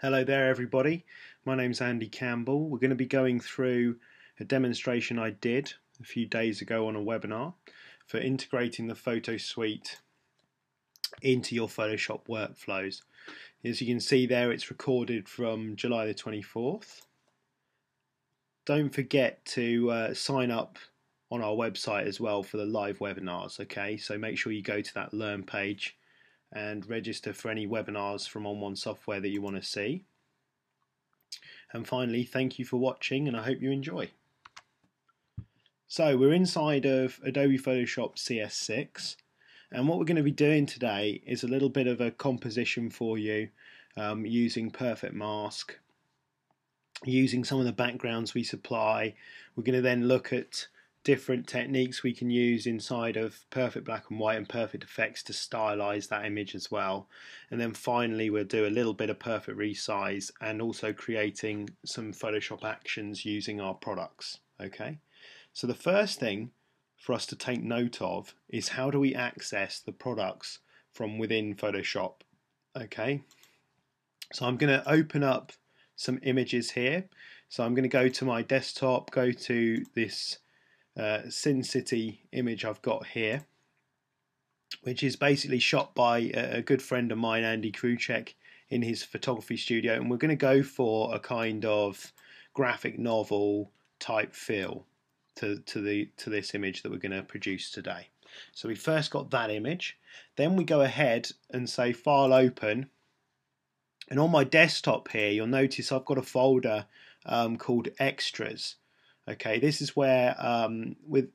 Hello there everybody, my name's Andy Campbell. We're going to be going through a demonstration I did a few days ago on a webinar for integrating the photo suite into your Photoshop workflows. As you can see there, it's recorded from July the 24th. Don't forget to sign up on our website as well for the live webinars, okay? So make sure you go to that Learn page and register for any webinars from onOne software that you want to see. And finally, thank you for watching and I hope you enjoy. So we're inside of Adobe Photoshop CS6, and what we're going to be doing today is a little bit of a composition for you using Perfect Mask, using some of the backgrounds we supply. We're going to then look at different techniques we can use inside of Perfect Black and White and Perfect Effects to stylize that image as well. And then finally we'll do a little bit of Perfect Resize and also creating some Photoshop actions using our products. Okay, so the first thing for us to take note of is how do we access the products from within Photoshop. Okay, so I'm going to open up some images here. So I'm going to go to my desktop, go to this Sin City image I've got here, which is basically shot by a good friend of mine, Andy Kruchek, in his photography studio, and we're going to go for a kind of graphic novel type feel to this image that we're going to produce today. So we first got that image, then we go ahead and say File Open, and on my desktop here you'll notice I've got a folder called Extras. Okay, this is where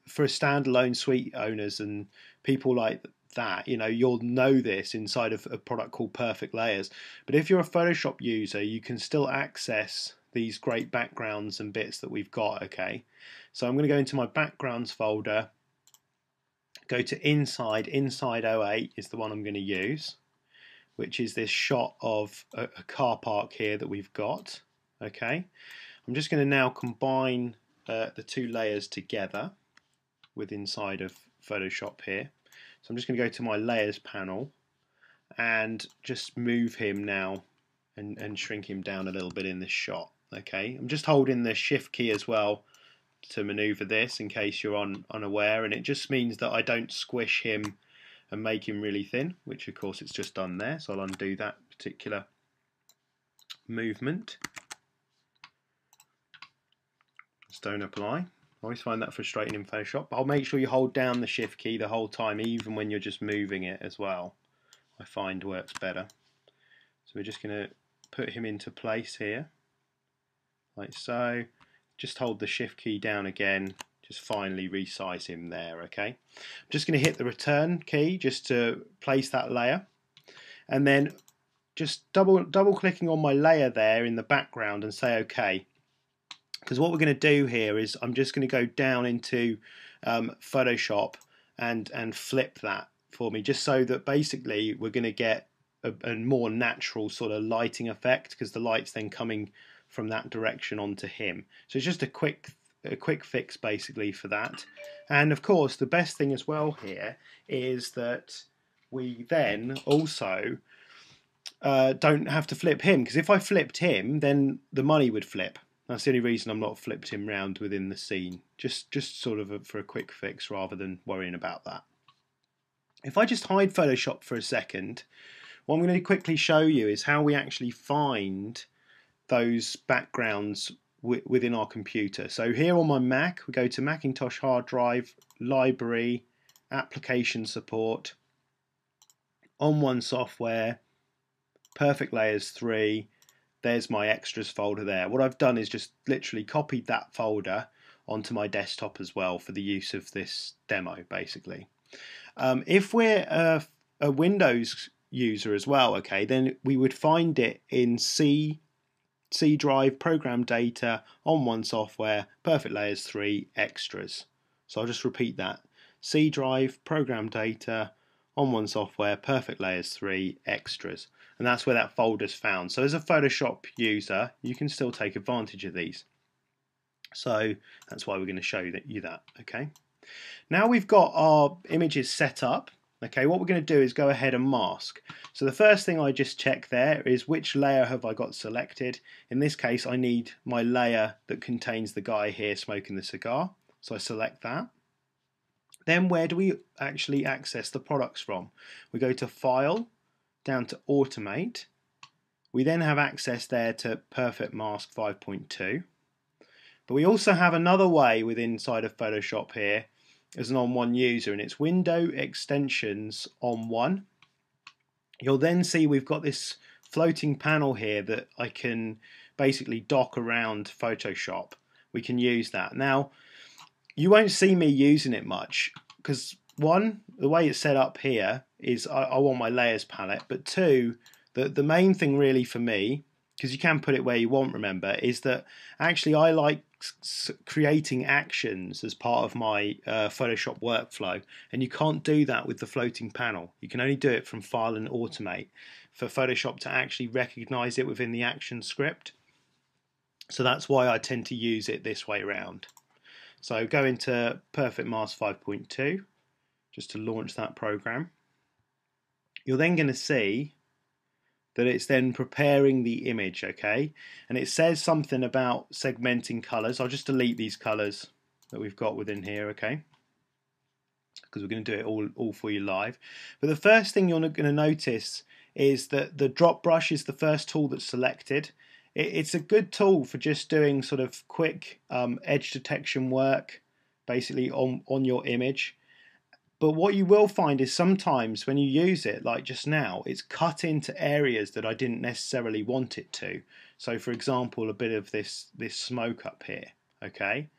for standalone suite owners and people like that, you know, you'll know this inside of a product called Perfect Layers. But if you're a Photoshop user, you can still access these great backgrounds and bits that we've got. Okay, so I'm going to go into my backgrounds folder, go to Inside 08 is the one I'm going to use, which is this shot of a car park here that we've got. Okay, I'm just going to now combine the two layers together with inside of Photoshop here. So I'm just going to go to my layers panel and just move him now and shrink him down a little bit in this shot. Okay, I'm just holding the shift key as well to maneuver this in case you're unaware, and it just means that I don't squish him and make him really thin, which of course it's just done there. So I'll undo that particular movement. Don't apply. I always find that frustrating in Photoshop, but I'll make sure you hold down the shift key the whole time, even when you're just moving it as well. I find works better. So we're just going to put him into place here, like so. Just hold the shift key down again, just finally resize him there. Okay, I'm just going to hit the return key just to place that layer, and then just double clicking on my layer there in the background and say OK. Because what we're going to do here is I'm just going to go down into Photoshop and flip that for me, just so that basically we're going to get a more natural sort of lighting effect, because the light's then coming from that direction onto him. So it's just a quick fix basically for that. And of course the best thing as well here is that we then also don't have to flip him, because if I flipped him then the money would flip. That's the only reason I'm not flipped him round within the scene, just sort of for a quick fix rather than worrying about that. If I just hide Photoshop for a second, what I'm going to quickly show you is how we actually find those backgrounds within our computer. So here on my Mac, we go to Macintosh hard drive, library, application support, onOne software, Perfect Layers 3, there's my extras folder there. What I've done is just literally copied that folder onto my desktop as well for the use of this demo basically. If we're a Windows user as well, okay, then we would find it in C drive, program data, onOne software, Perfect Layers 3, extras. So I'll just repeat that. C drive, program data, onOne software, Perfect Layers 3, extras. And that's where that folder's found. So as a Photoshop user, you can still take advantage of these. So that's why we're going to show you that. Okay. Now we've got our images set up. Okay, what we're going to do is go ahead and mask. So the first thing I just check there is which layer have I got selected. In this case, I need my layer that contains the guy here smoking the cigar. So I select that. Then where do we actually access the products from? We go to File, down to Automate. We then have access there to Perfect Mask 5.2. But we also have another way within inside of Photoshop here as an onOne user, and it's Window Extensions onOne. You'll then see we've got this floating panel here that I can basically dock around Photoshop. We can use that. Now, you won't see me using it much because one, the way it's set up here is I want my layers palette, but two, the main thing really for me, because you can put it where you want, remember, is that actually I like creating actions as part of my Photoshop workflow, and you can't do that with the floating panel. You can only do it from File and Automate for Photoshop to actually recognize it within the action script. So that's why I tend to use it this way around. So go into Perfect Mask 5.2 just to launch that program. You're then going to see that it's then preparing the image, okay? And it says something about segmenting colors. I'll just delete these colors that we've got within here, okay? Because we're going to do it all for you live. But the first thing you're going to notice is that the drop brush is the first tool that's selected. It's a good tool for just doing sort of quick edge detection work, basically on your image. But what you will find is sometimes when you use it, like just now, it's cut into areas that I didn't necessarily want it to. So for example, a bit of this smoke up here, okay?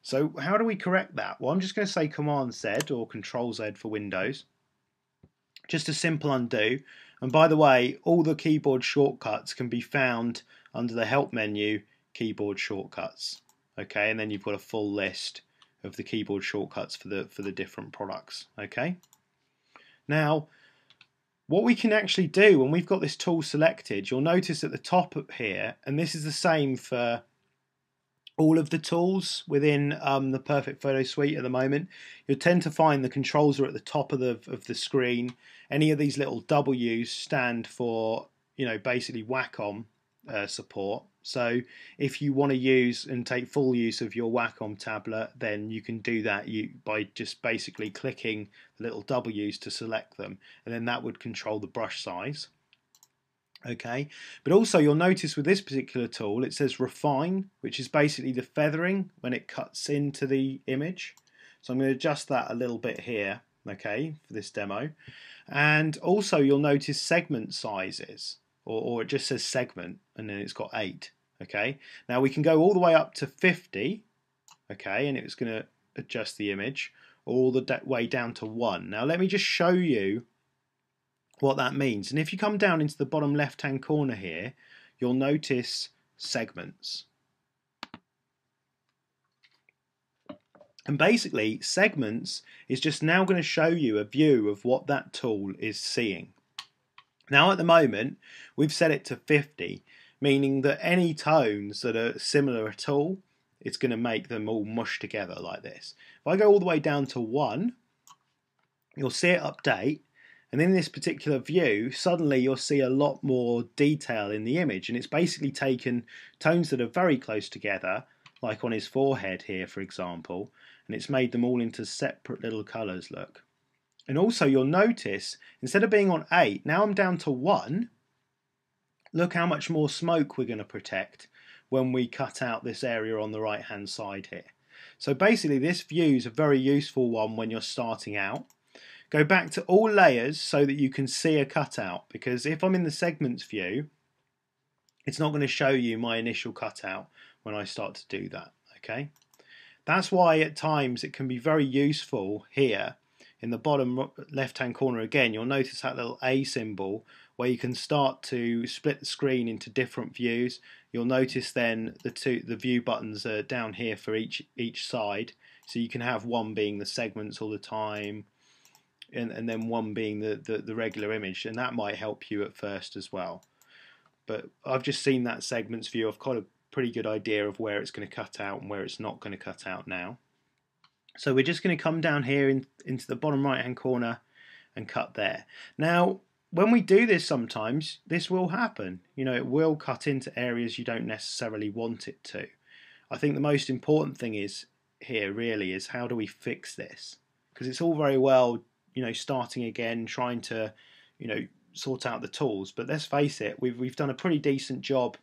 So how do we correct that? Well, I'm just going to say Command Z or Control Z for Windows. Just a simple undo. And by the way, all the keyboard shortcuts can be found under the Help menu, Keyboard Shortcuts. Okay, and then you've got a full list of the keyboard shortcuts for the different products. Okay. Now, what we can actually do when we've got this tool selected, you'll notice at the top up here, and this is the same for all of the tools within the Perfect Photo Suite at the moment, you'll tend to find the controls are at the top of the screen. Any of these little W's stand for, you know, basically Wacom support. So if you want to use and take full use of your Wacom tablet, then you can do that by just basically clicking the little W's to select them, and then that would control the brush size. Okay, but also you'll notice with this particular tool it says refine, which is basically the feathering when it cuts into the image. So I'm going to adjust that a little bit here, okay, for this demo. And also you'll notice segment sizes, or it just says segment and then it's got 8. Okay, now we can go all the way up to 50, okay, and it's going to adjust the image, all the way down to 1. Now let me just show you what that means. And if you come down into the bottom left hand corner here, you'll notice segments. And basically segments is just now going to show you a view of what that tool is seeing. Now at the moment we've set it to 50, meaning that any tones that are similar at all, it's going to make them all mush together like this. If I go all the way down to 1, you'll see it update. And in this particular view, suddenly you'll see a lot more detail in the image, and it's basically taken tones that are very close together, like on his forehead here, for example, and it's made them all into separate little colours, look. And also you'll notice, instead of being on 8, now I'm down to 1. Look how much more smoke we're going to protect when we cut out this area on the right hand side here. So basically this view is a very useful one when you're starting out. Go back to all layers so that you can see a cutout, because if I'm in the segments view, it's not going to show you my initial cutout when I start to do that. Okay, that's why at times it can be very useful here in the bottom left hand corner. Again, you'll notice that little A symbol where you can start to split the screen into different views. You'll notice then the view buttons are down here for each side, so you can have one being the segments all the time, and then one being the regular image, and that might help you at first as well. But I've just seen that segments view. I've got a pretty good idea of where it's going to cut out and where it's not going to cut out now. So we're just going to come down here into the bottom right hand corner and cut there. Now, when we do this, sometimes this will happen. It will cut into areas you don't necessarily want it to. I think the most important thing is here really is how do we fix this? Because it's all very well, starting again, trying to, sort out the tools. But let's face it, we've done a pretty decent job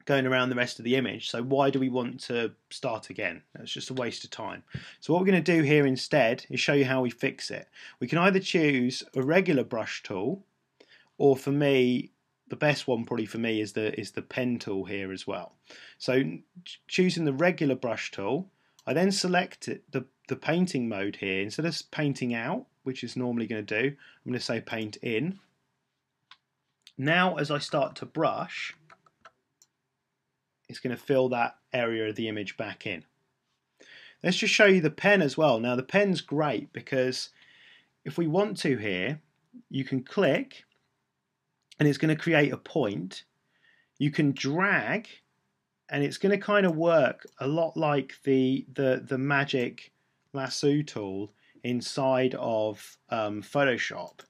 going around the rest of the image. So why do we want to start again? That's just a waste of time. So what we're going to do here instead is show you how we fix it. We can either choose a regular brush tool, or for me, the best one probably for me is the pen tool here as well. So choosing the regular brush tool, I then select the painting mode here. Instead of painting out, which is normally going to do, I'm going to say paint in. Now as I start to brush, it's going to fill that area of the image back in. Let's just show you the pen as well. Now the pen's great because if we want to here, you can click and it's going to create a point. You can drag and it's going to kind of work a lot like the magic lasso tool inside of Photoshop.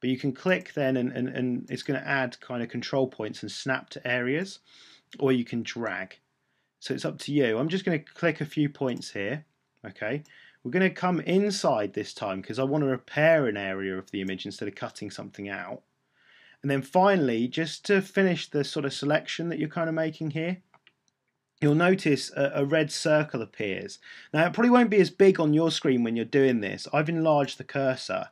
But you can click then and it's going to add kind of control points and snap to areas, or you can drag. So it's up to you. I'm just going to click a few points here. Okay, we're going to come inside this time because I want to repair an area of the image instead of cutting something out. And then finally, just to finish the sort of selection that you're kind of making here, you'll notice a red circle appears. Now it probably won't be as big on your screen when you're doing this. I've enlarged the cursor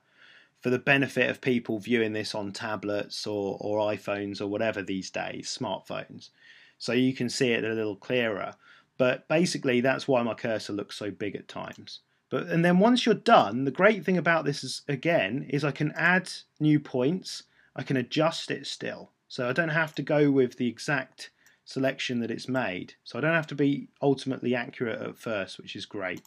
for the benefit of people viewing this on tablets or iPhones or whatever these days, smartphones. So you can see it a little clearer. But basically that's why my cursor looks so big at times. And then once you're done, the great thing about this is I can add new points. I can adjust it still. So I don't have to go with the exact selection that it's made. So I don't have to be ultimately accurate at first, which is great.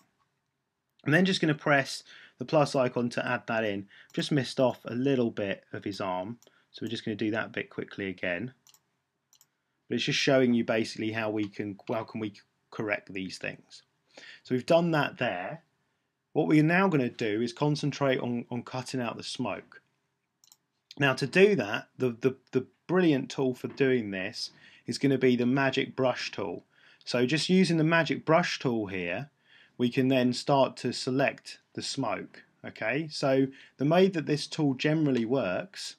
I'm then just going to press the plus icon to add that in. Just missed off a little bit of his arm. So we're just going to do that bit quickly again. But it's just showing you basically how we can correct these things. So we've done that there. What we're now going to do is concentrate on cutting out the smoke. Now to do that, the brilliant tool for doing this is going to be the magic brush tool. So just using the magic brush tool here, we can then start to select the smoke. Okay, so the way that this tool generally works,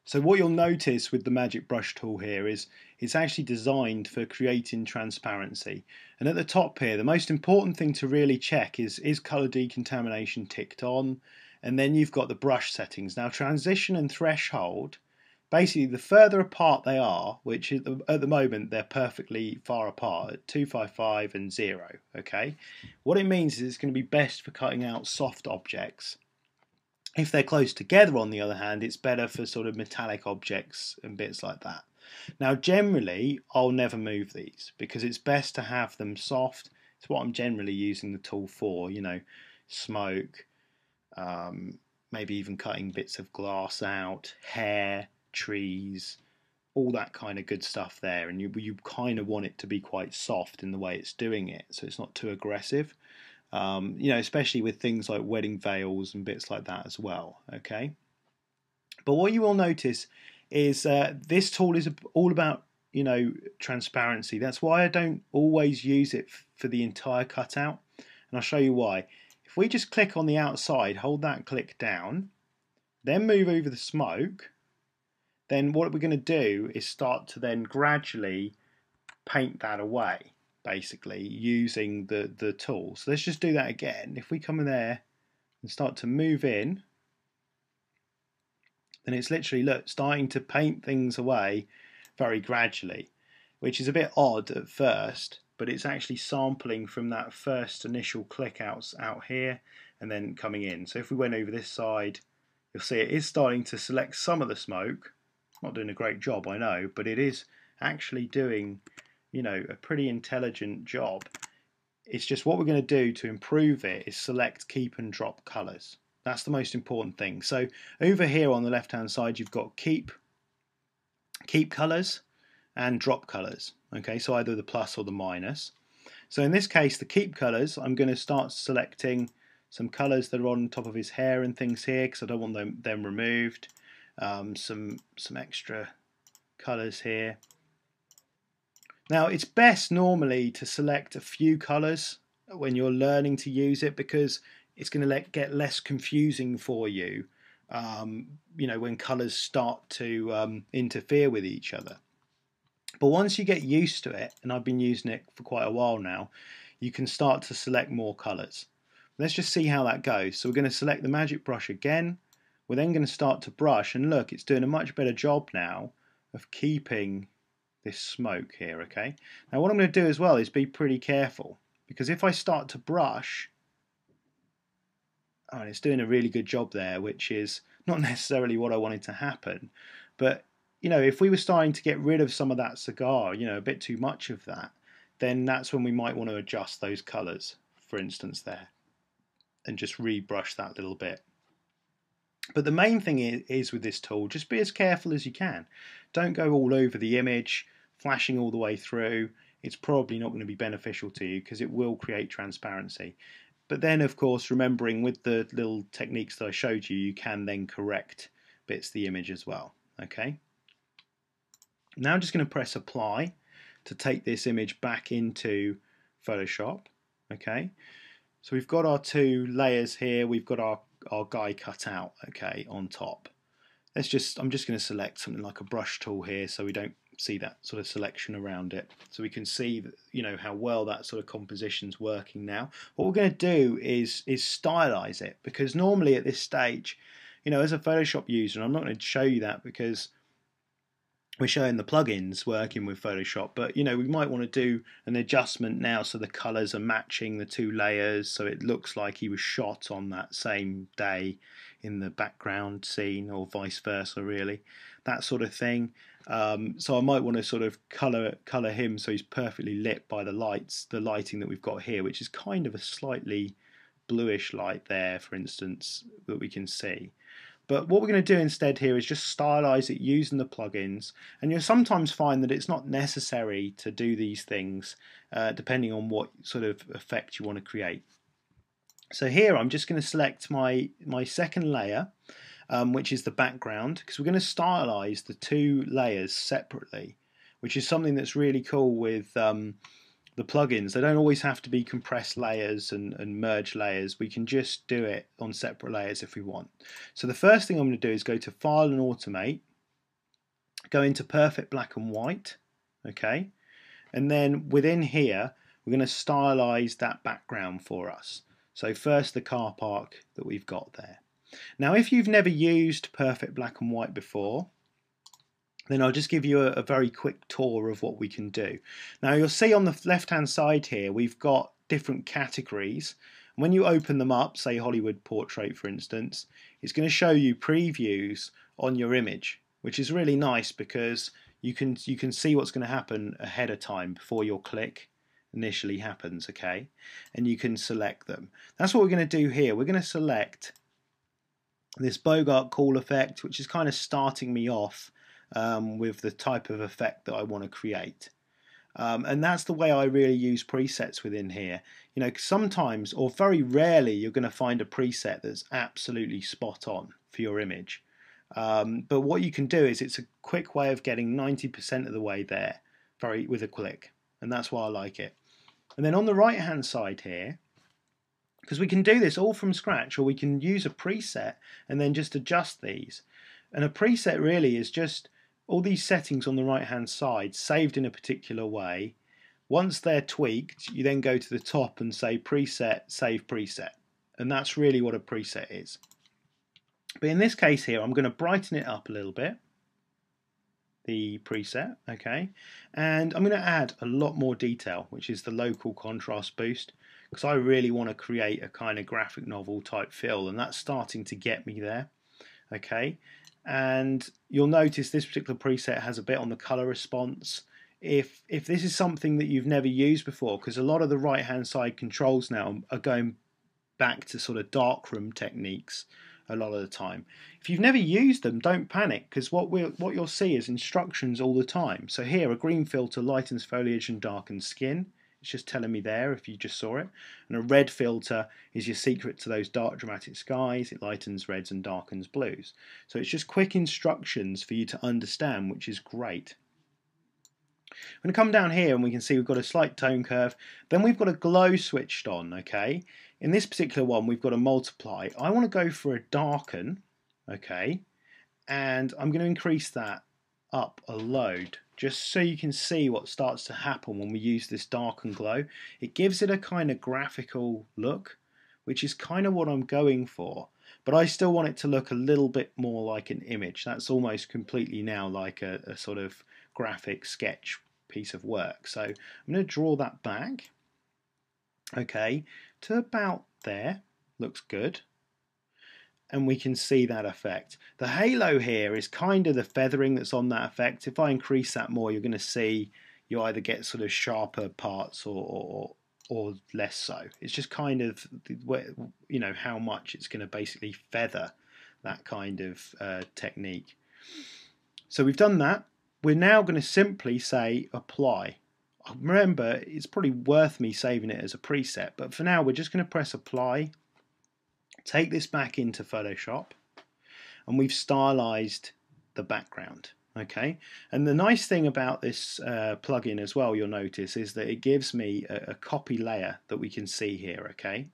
so what you'll notice with the magic brush tool here is it's actually designed for creating transparency. And at the top here, the most important thing to really check is color decontamination ticked on? And then you've got the brush settings. Now transition and threshold, basically the further apart they are, which is, at the moment they're perfectly far apart at 255 and 0. Okay, what it means is it's going to be best for cutting out soft objects. If they're close together, on the other hand, it's better for sort of metallic objects and bits like that. Now generally I'll never move these because it's best to have them soft. It's what I'm generally using the tool for, smoke, maybe even cutting bits of glass out, hair, trees, all that kind of good stuff there. And you kind of want it to be quite soft in the way it's doing it, so it's not too aggressive. Especially with things like wedding veils and bits like that as well. Okay, but what you will notice is this tool is all about transparency. That's why I don't always use it for the entire cutout, and I'll show you why. If we just click on the outside, hold that click down, then move over the smoke, then what we're going to do is start to then gradually paint that away, basically using the tool. So let's just do that again. If we come in there and start to move in, then it's literally, look, starting to paint things away very gradually, which is a bit odd at first, but it's actually sampling from that first initial click out here and then coming in. So if we went over this side, you'll see it is starting to select some of the smoke. Not doing a great job, I know, but it is actually doing a pretty intelligent job. It's just what we're going to do to improve it is select keep and drop colors. That's the most important thing. So over here on the left hand side you've got keep colors and drop colors. Okay, so either the plus or the minus. So in this case the keep colors, I'm going to start selecting some colours that are on top of his hair and things here because I don't want them removed. Some extra colours here. Now it's best normally to select a few colours when you're learning to use it because it's going to get less confusing for you, you know, when colours start to interfere with each other. But once you get used to it, and I've been using it for quite a while now, you can start to select more colours. Let's just see how that goes. So we're going to select the magic brush again. We're then going to start to brush, and look, it's doing a much better job now of keeping this smoke here, okay? Now what I'm going to do as well is be pretty careful, because if I start to brush, oh, and it's doing a really good job there, which is not necessarily what I wanted to happen, but you know, if we were starting to get rid of some of that cigar, you know, a bit too much of that, then that's when we might want to adjust those colours, for instance there, and just rebrush that little bit. But the main thing is with this tool, just be as careful as you can. Don't go all over the image, flashing all the way through. It's probably not going to be beneficial to you because it will create transparency. But then, of course, remembering with the little techniques that I showed you, you can then correct bits of the image as well. Okay. Now I'm just going to press apply to take this image back into Photoshop. Okay. So we've got our two layers here. We've got our guy cut out, okay, on top. I'm just going to select something like a brush tool here so we don't see that sort of selection around it. So we can see that, you know, how well that sort of composition's working now. What we're going to do is stylize it, because normally at this stage, you know, as a Photoshop user, and I'm not going to show you that because we're showing the plugins working with Photoshop, but you know, we might want to do an adjustment now so the colors are matching the two layers, so it looks like he was shot on that same day in the background scene, or vice versa, really, that sort of thing. So I might want to sort of color him so he's perfectly lit by the lighting that we've got here, which is kind of a slightly bluish light there, for instance, that we can see. But what we're going to do instead here is just stylize it using the plugins, and you'll sometimes find that it's not necessary to do these things depending on what sort of effect you want to create. So here I'm just going to select my second layer, which is the background, because we're going to stylize the two layers separately, which is something that's really cool with the plugins. They don't always have to be compressed layers and merge layers. We can just do it on separate layers if we want. So the first thing I'm going to do is go to File and Automate, go into Perfect Black and White, okay, and then within here we're going to stylize that background for us. So first the car park that we've got there. Now if you've never used Perfect Black and White before, then I'll just give you a very quick tour of what we can do. Now you'll see on the left hand side here we've got different categories. When you open them up, say Hollywood Portrait for instance, it's going to show you previews on your image, which is really nice because you can see what's going to happen ahead of time before your click initially happens, okay? And you can select them. That's what we're going to do here. We're going to select this Bogart Cool effect, which is kind of starting me off with the type of effect that I want to create. And that's the way I really use presets within here. You know, sometimes or very rarely you're going to find a preset that's absolutely spot on for your image. But what you can do is it's a quick way of getting 90% of the way there with a click, and that's why I like it. And then on the right hand side here, because we can do this all from scratch, or we can use a preset and then just adjust these. And a preset really is just all these settings on the right hand side saved in a particular way. Once they're tweaked, you then go to the top and say preset, save preset, and that's really what a preset is. But in this case here, I'm going to brighten it up a little bit, the preset, okay, and I'm going to add a lot more detail, which is the local contrast boost, because I really want to create a kind of graphic novel type feel, and that's starting to get me there, okay. And you'll notice this particular preset has a bit on the color response. If this is something that you've never used before, because a lot of the right hand side controls now are going back to sort of darkroom techniques a lot of the time. If you've never used them, don't panic, because what you'll see is instructions all the time. So here, a green filter lightens foliage and darkens skin. It's just telling me there if you just saw it. And a red filter is your secret to those dark dramatic skies. It lightens reds and darkens blues. So it's just quick instructions for you to understand, which is great. I'm going to come down here and we can see we've got a slight tone curve. Then we've got a glow switched on, okay? In this particular one, we've got a multiply. I want to go for a darken, okay? And I'm going to increase that up a load, just so you can see what starts to happen when we use this darken glow. It gives it a kind of graphical look, which is kind of what I'm going for. But I still want it to look a little bit more like an image. That's almost completely now like a sort of graphic sketch piece of work. So I'm going to draw that back, okay, to about there. Looks good. And we can see that effect. The halo here is kind of the feathering that's on that effect. If I increase that more, you're going to see you either get sort of sharper parts or less so. It's just kind of, you know, how much it's going to basically feather that kind of technique. So we've done that. We're now going to simply say apply. Remember, it's probably worth me saving it as a preset, but for now we're just going to press apply. Take this back into Photoshop, and we've stylized the background, okay? And the nice thing about this plugin as well, you'll notice, is that it gives me a copy layer that we can see here, okay?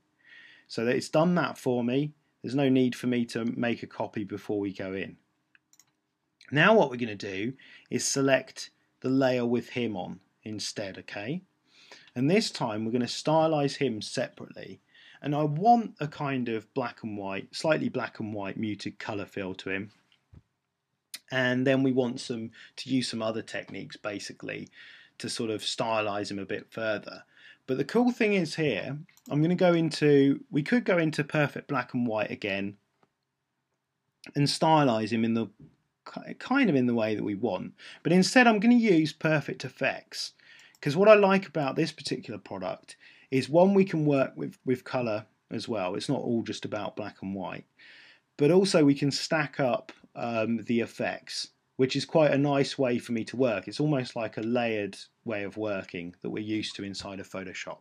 So that it's done that for me. There's no need for me to make a copy before we go in. Now what we're going to do is select the layer with him on instead, okay? And this time we're going to stylize him separately. And I want a kind of black and white, slightly black and white muted colour feel to him. And then we want to use some other techniques basically to sort of stylize him a bit further. But the cool thing is here, I'm going to go into, we could go into perfect black and white again and stylize him in the kind of in the way that we want. But instead I'm going to use perfect effects, because what I like about this particular product is, one, we can work with colour as well. It's not all just about black and white. But also we can stack up the effects, which is quite a nice way for me to work. It's almost like a layered way of working that we're used to inside of Photoshop.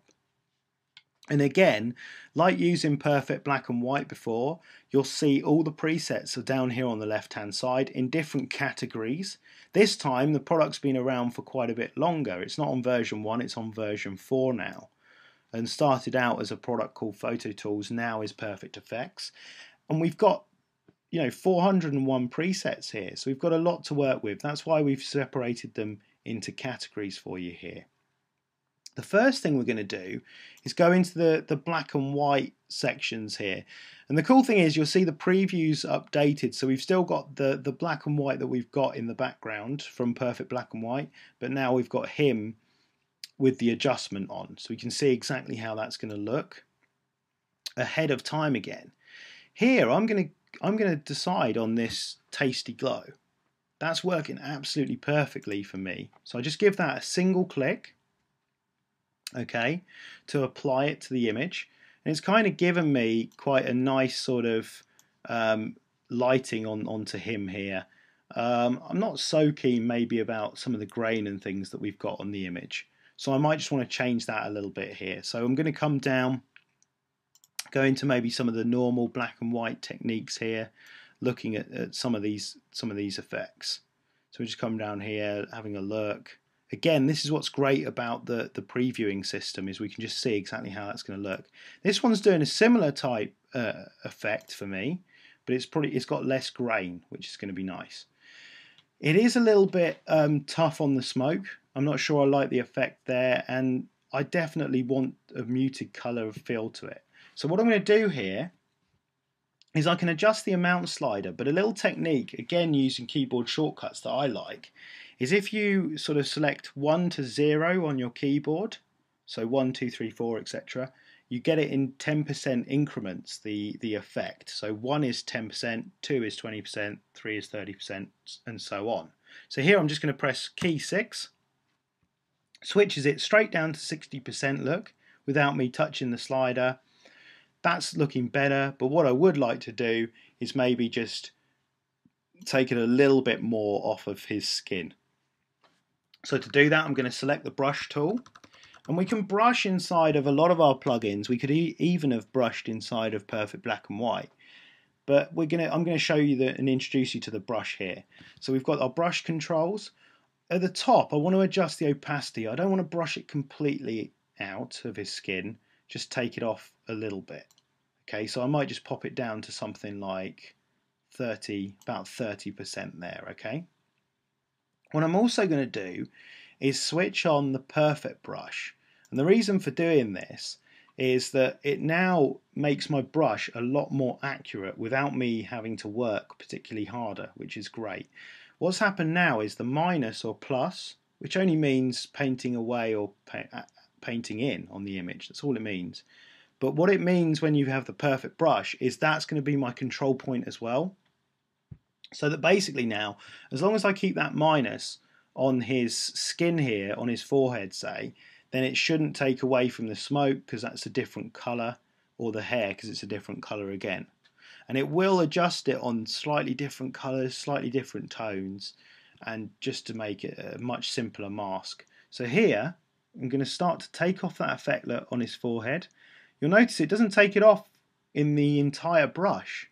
And again, like using perfect black and white before, you'll see all the presets are down here on the left hand side in different categories. This time the product's been around for quite a bit longer. It's not on version 1, it's on version 4 now. And started out as a product called Photo Tools, now is Perfect Effects. And we've got, you know, 401 presets here, so we've got a lot to work with. That's why we've separated them into categories for you here. The first thing we're going to do is go into the black and white sections here. And the cool thing is you'll see the previews updated, so we've still got the black and white that we've got in the background from Perfect Black and White, but now we've got him with the adjustment on, so we can see exactly how that's going to look ahead of time again. Here I'm going to decide on this tasty glow. That's working absolutely perfectly for me. So I just give that a single click, okay, to apply it to the image, and it's kind of given me quite a nice sort of lighting onto him here. I'm not so keen maybe about some of the grain and things that we've got on the image. So I might just want to change that a little bit here. So I'm going to come down, go into maybe some of the normal black and white techniques here, looking at some of these effects. So we just come down here, having a look. Again, this is what's great about the previewing system, is we can just see exactly how that's going to look. This one's doing a similar type effect for me, but it's got less grain, which is going to be nice. It is a little bit tough on the smoke. I'm not sure I like the effect there, and I definitely want a muted colour feel to it. So what I'm going to do here is I can adjust the amount slider, but a little technique, again using keyboard shortcuts that I like, is if you sort of select 1 to 0 on your keyboard, so 1, 2, 3, 4, etc., you get it in 10% increments, the effect. So 1 is 10%, 2 is 20%, 3 is 30%, and so on. So here I'm just going to press key 6, switches it straight down to 60% look, without me touching the slider. That's looking better, but what I would like to do is maybe just take it a little bit more off of his skin. So to do that, I'm going to select the brush tool, And we can brush inside of a lot of our plugins. We could even have brushed inside of Perfect Black and White. But I'm going to show you and introduce you to the brush here. So we've got our brush controls. At the top, I want to adjust the opacity. I don't want to brush it completely out of his skin. Just take it off a little bit. Okay, so I might just pop it down to something like about 30% there, okay? What I'm also going to do is switch on the perfect brush. And the reason for doing this is that it now makes my brush a lot more accurate without me having to work particularly harder, which is great. What's happened now is the minus or plus, which only means painting away or painting in on the image. That's all it means. But what it means when you have the perfect brush is that's going to be my control point as well. So that basically now, as long as I keep that minus on his skin here, on his forehead say, then it shouldn't take away from the smoke because that's a different colour, or the hair because it's a different colour again. And it will adjust it on slightly different colours, slightly different tones, and just to make it a much simpler mask. So here, I'm going to start to take off that effect look on his forehead. You'll notice it doesn't take it off in the entire brush,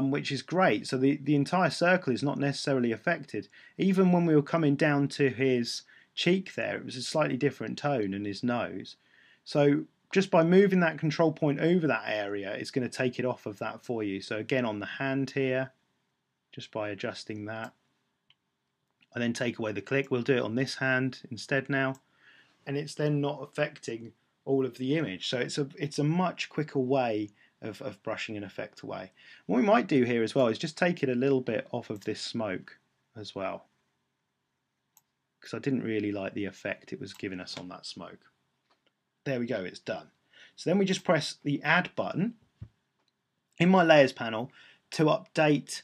which is great. So the entire circle is not necessarily affected. Even when we were coming down to his cheek there, it was a slightly different tone, and his nose. So just by moving that control point over that area, it's going to take it off of that for you. So again on the hand here, just by adjusting that, and then take away the click. We'll do it on this hand instead now, and it's then not affecting all of the image. So it's a much quicker way of brushing an effect away. What we might do here as well is just take it a little bit off of this smoke as well, because I didn't really like the effect it was giving us on that smoke. There we go, it's done. So then we just press the add button in my layers panel to update,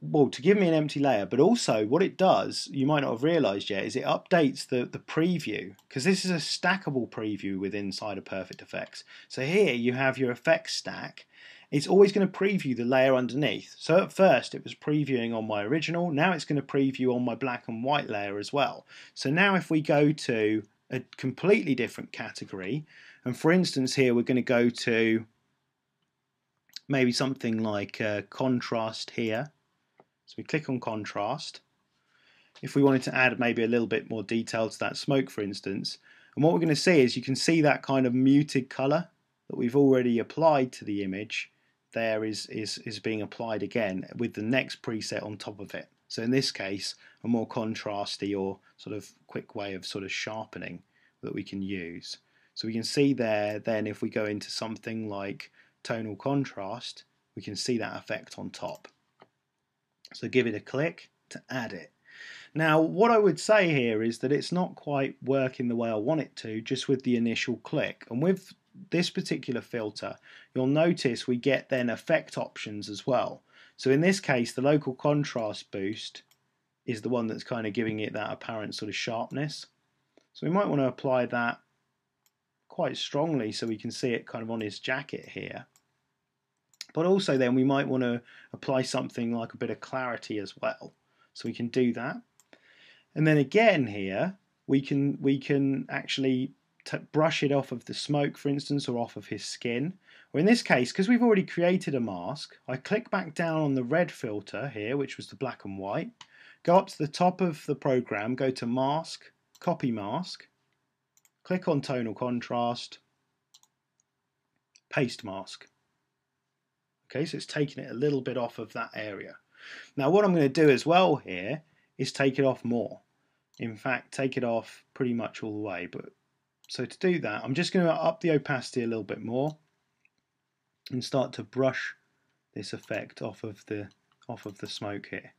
well, to give me an empty layer, but also what it does, you might not have realized yet, is it updates the preview, because this is a stackable preview with inside of Perfect Effects. So here you have your effects stack. It's always going to preview the layer underneath. So at first it was previewing on my original, now it's going to preview on my black and white layer as well. So now if we go to a completely different category, and for instance here we're going to go to maybe something like contrast here. So we click on contrast. If we wanted to add maybe a little bit more detail to that smoke, for instance, and what we're going to see is you can see that kind of muted colour that we've already applied to the image there is being applied again with the next preset on top of it. So in this case, a more contrasty or sort of quick way of sort of sharpening that we can use. So we can see there then if we go into something like tonal contrast, we can see that effect on top. So give it a click to add it. Now what I would say here is that it's not quite working the way I want it to just with the initial click, and with this particular filter you'll notice we get then effect options as well. So in this case the local contrast boost is the one that's kind of giving it that apparent sort of sharpness. So we might want to apply that quite strongly so we can see it kind of on his jacket here. But also then we might want to apply something like a bit of clarity as well. So we can do that. And then again here we can actually brush it off of the smoke, for instance, or off of his skin. Or in this case, because we've already created a mask, I click back down on the red filter here, which was the black and white, go up to the top of the program, go to mask, copy mask, click on tonal contrast, paste mask. Okay, so it's taking it a little bit off of that area. Now what I'm going to do as well here is take it off more. In fact, take it off pretty much all the way. But so to do that, I'm just going to up the opacity a little bit more and start to brush this effect off of the smoke here.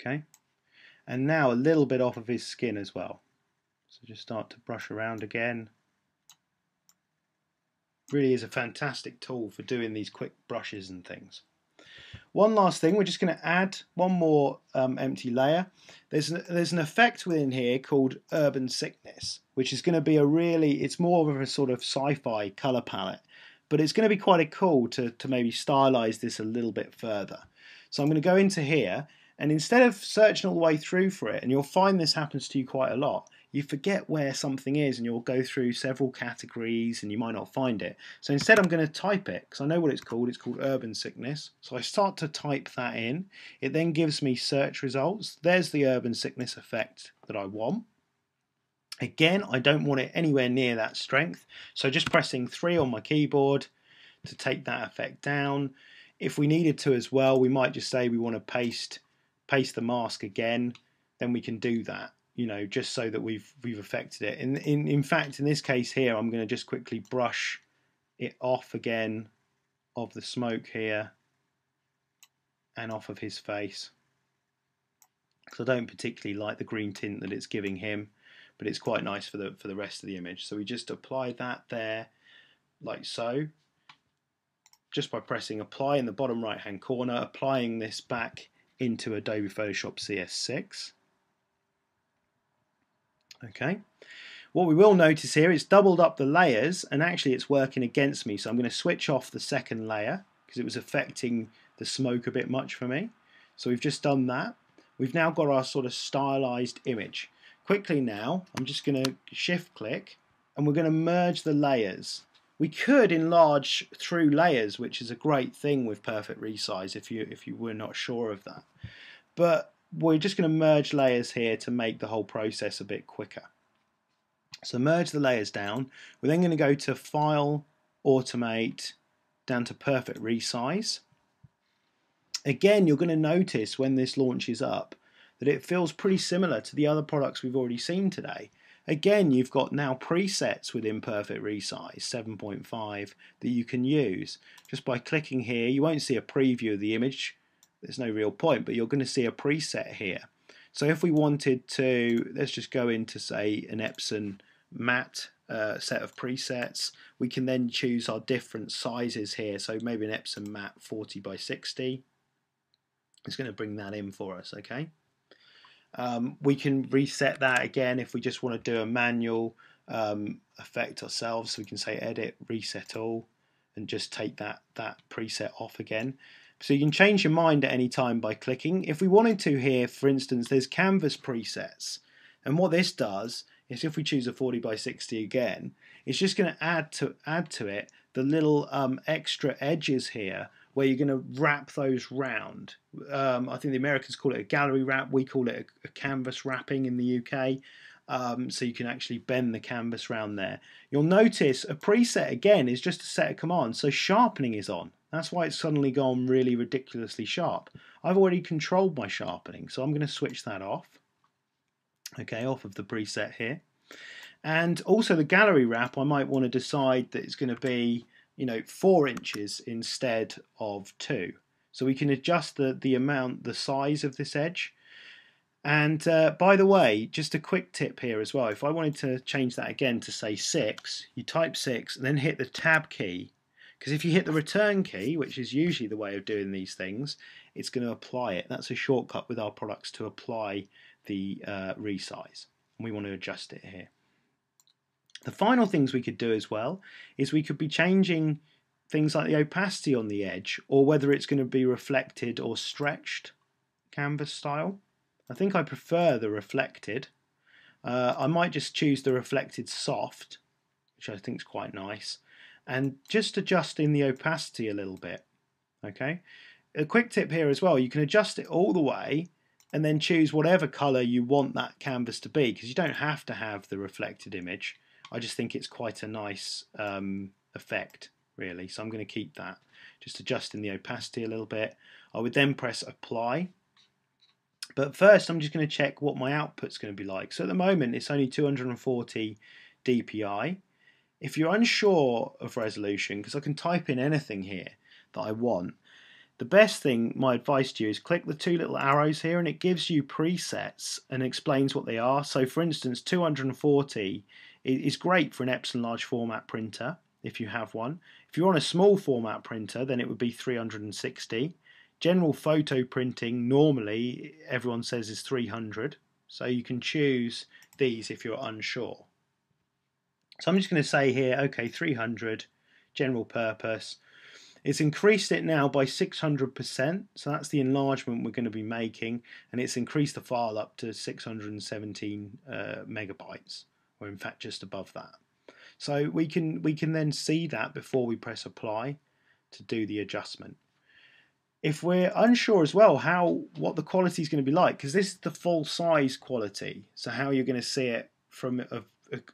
Okay, and now a little bit off of his skin as well. So just start to brush around again. Really is a fantastic tool for doing these quick brushes and things. One last thing, we're just going to add one more empty layer. There's an effect within here called Urban Sickness, which is going to be it's more of a sort of sci-fi colour palette, but it's going to be quite cool to maybe stylize this a little bit further. So I'm going to go into here, and instead of searching all the way through for it, and you'll find this happens to you quite a lot, you forget where something is and you'll go through several categories and you might not find it. So instead I'm going to type it because I know what it's called urban sickness. So I start to type that in. It then gives me search results. There's the urban sickness effect that I want. Again, I don't want it anywhere near that strength, so just pressing 3 on my keyboard to take that effect down. If we needed to as well, we might just say we want to paste the mask again, then we can do that, you know, just so that we've affected it. In fact, in this case here, I'm going to just quickly brush it off again of the smoke here and off of his face, because I don't particularly like the green tint that it's giving him, but it's quite nice for the rest of the image. So we just apply that there like so, just by pressing apply in the bottom right hand corner, applying this back into Adobe Photoshop CS6. Okay, what we will notice here, it's doubled up the layers and actually it's working against me, so I'm going to switch off the second layer because it was affecting the smoke a bit much for me. So we've just done that. We've now got our sort of stylized image. Quickly now, I'm just going to shift click and we're going to merge the layers. We could enlarge through layers, which is a great thing with Perfect Resize if you were not sure of that. But we're just going to merge layers here to make the whole process a bit quicker. So merge the layers down. We're then going to go to File, Automate, down to Perfect Resize. Again, you're going to notice when this launches up that it feels pretty similar to the other products we've already seen today. Again, you've got now presets within Perfect Resize 7.5 that you can use. Just by clicking here, you won't see a preview of the image. There's no real point, but you're going to see a preset here. So if we wanted to, let's just go into, say, an Epson matte set of presets, we can then choose our different sizes here. So maybe an Epson matte 40 by 60. It's going to bring that in for us, okay? We can reset that again if we just want to do a manual effect ourselves. So we can say edit, reset all, and just take that preset off again. So you can change your mind at any time by clicking. If we wanted to here, for instance, there's canvas presets. And what this does is if we choose a 40 by 60 again, it's just going to add to it the little extra edges here where you're going to wrap those round. I think the Americans call it a gallery wrap. We call it a canvas wrapping in the UK. So you can actually bend the canvas round there. You'll notice a preset again is just a set of commands. So sharpening is on. That's why it's suddenly gone really ridiculously sharp. I've already controlled my sharpening, so I'm going to switch that off. Okay, off of the preset here. And also the gallery wrap, I might want to decide that it's going to be, you know, 4 inches instead of 2. So we can adjust the amount, the size of this edge. And by the way, just a quick tip here as well. If I wanted to change that again to say 6, you type 6 and then hit the tab key. Because if you hit the return key, which is usually the way of doing these things, it's going to apply it. That's a shortcut with our products to apply the resize. And we want to adjust it here. The final things we could do as well is we could be changing things like the opacity on the edge, or whether it's going to be reflected or stretched canvas style. I think I prefer the reflected. I might just choose the reflected soft, which I think is quite nice, and just adjusting the opacity a little bit. Okay, a quick tip here as well, you can adjust it all the way and then choose whatever color you want that canvas to be, because you don't have to have the reflected image. I just think it's quite a nice effect, really, so I'm going to keep that, just adjusting the opacity a little bit. I would then press apply, but first I'm just going to check what my output's going to be like. So at the moment it's only 240 dpi. If you're unsure of resolution, because I can type in anything here that I want, the best thing, my advice to you, is click the 2 little arrows here and it gives you presets and explains what they are. So for instance, 240 is great for an Epson large format printer if you have one. If you're on a small format printer, then it would be 360. General photo printing, normally everyone says is 300. So you can choose these if you're unsure. So I'm just going to say here, okay, 300, general purpose. It's increased it now by 600%, so that's the enlargement we're going to be making, and it's increased the file up to 617 megabytes, or in fact just above that. So we can then see that before we press apply to do the adjustment. If we're unsure as well what the quality is going to be like, because this is the full size quality, so how you're going to see it from a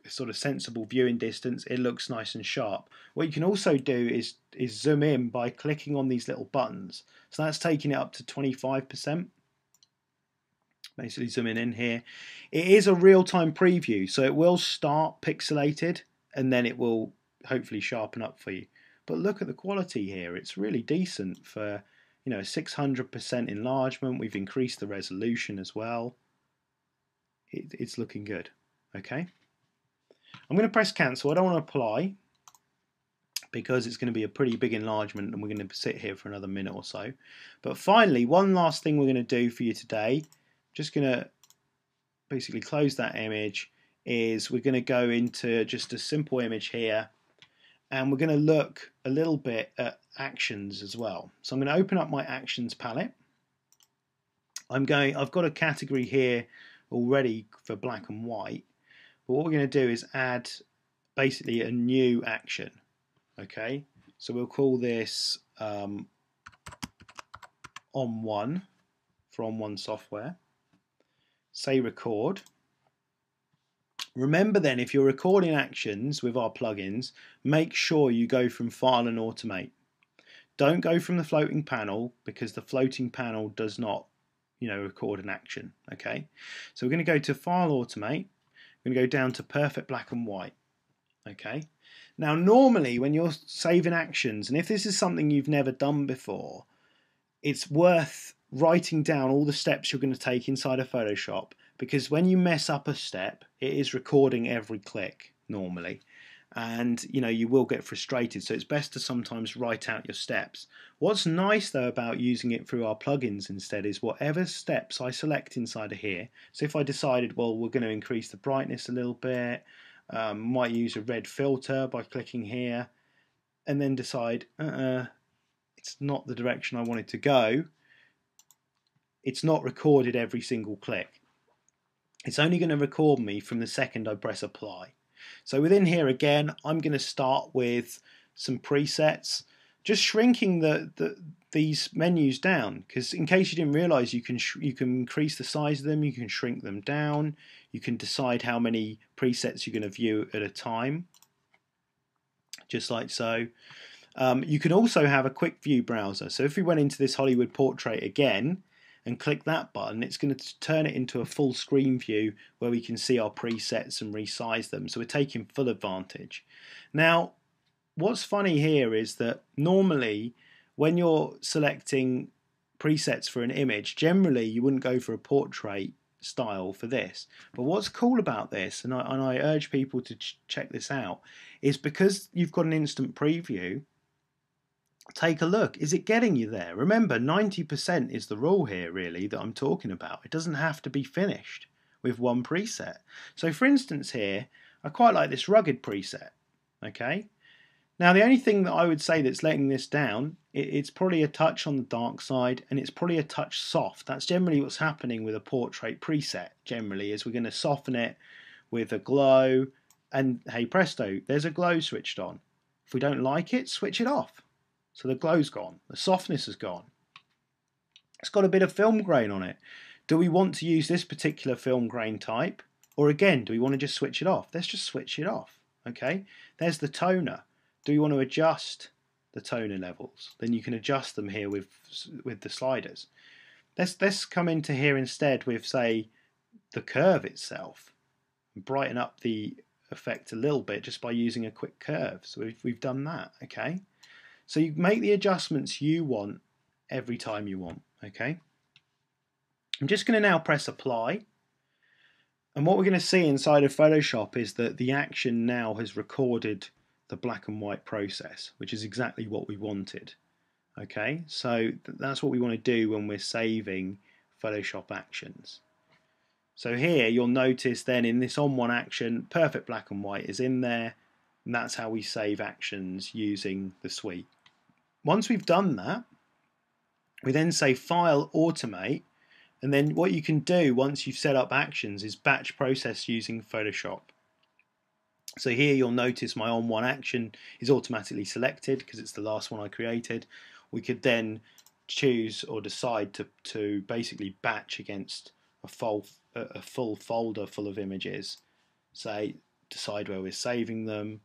sort of sensible viewing distance, it looks nice and sharp. What you can also do is zoom in by clicking on these little buttons. So that's taking it up to 25%. Basically zooming in here. It is a real-time preview, so it will start pixelated and then it will hopefully sharpen up for you. But look at the quality here. It's really decent for, you know, 600% enlargement. We've increased the resolution as well. It's looking good. Okay. I'm going to press cancel. I don't want to apply because it's going to be a pretty big enlargement and we're going to sit here for another minute or so. But finally, one last thing we're going to do for you today, just going to basically close that image, is we're going to go into just a simple image here and we're going to look a little bit at actions as well. So I'm going to open up my actions palette. I've got a category here already for black and white. But what we're going to do is add basically a new action. Okay, so we'll call this onOne for onOne software. Say record. Remember then, if you're recording actions with our plugins, make sure you go from File and Automate. Don't go from the floating panel, because the floating panel does not, you know, record an action. Okay, so we're going to go to File, Automate. We're going to go down to Perfect Black and White. Okay. Now normally when you're saving actions, and if this is something you've never done before, it's worth writing down all the steps you're going to take inside of Photoshop, because when you mess up a step, it is recording every click normally, and you know you will get frustrated, so it's best to sometimes write out your steps. What's nice though about using it through our plugins instead is whatever steps I select inside of here, so if I decided, well, we're going to increase the brightness a little bit, might use a red filter by clicking here, and then decide it's not the direction I want it to go, it's not recorded every single click. It's only going to record me from the second I press apply. So within here again, I'm going to start with some presets, just shrinking these menus down, because in case you didn't realize, you can increase the size of them, you can shrink them down, you can decide how many presets you're going to view at a time, just like so. You can also have a quick view browser. So if we went into this Hollywood portrait again and click that button, it's going to turn it into a full screen view where we can see our presets and resize them. So we're taking full advantage. Now, what's funny here is that normally when you're selecting presets for an image, generally you wouldn't go for a portrait style for this. But what's cool about this, and I urge people to check this out, is because you've got an instant preview, take a look. Is it getting you there? Remember, 90% is the rule here, really, that I'm talking about. It doesn't have to be finished with one preset. So for instance here, I quite like this rugged preset. Okay. Now the only thing that I would say that's letting this down, it's probably a touch on the dark side, and it's probably a touch soft. That's generally what's happening with a portrait preset, generally, is we're going to soften it with a glow, and hey presto, there's a glow switched on. If we don't like it, switch it off. So the glow's gone, the softness has gone. It's got a bit of film grain on it. Do we want to use this particular film grain type? Or again, do we want to just switch it off? Let's just switch it off. Okay, there's the toner. Do we want to adjust the toner levels? Then you can adjust them here with the sliders. Let's come into here instead with, say, the curve itself, and brighten up the effect a little bit just by using a quick curve. So we've done that. Okay. So you make the adjustments you want every time you want, okay? I'm just going to now press apply. And what we're going to see inside of Photoshop is that the action now has recorded the black and white process, which is exactly what we wanted, okay? So that's what we want to do when we're saving Photoshop actions. So here you'll notice then in this onOne action, perfect black and white is in there, and that's how we save actions using the suite. once we've done that, we then say File, Automate, and then what you can do once you've set up actions is batch process using Photoshop. So here you'll notice my onOne action is automatically selected because it's the last one I created. We could then choose or decide to basically batch against a full folder full of images. Say, decide where we're saving them,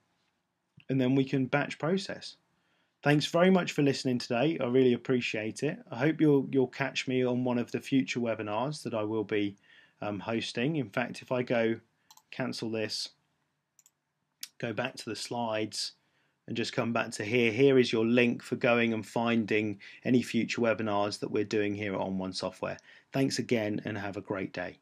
and then we can batch process. Thanks very much for listening today. I really appreciate it. I hope you'll catch me on one of the future webinars that I will be hosting. In fact, if I go cancel this, go back to the slides and just come back to here. Here is your link for going and finding any future webinars that we're doing here at onOne Software. Thanks again and have a great day.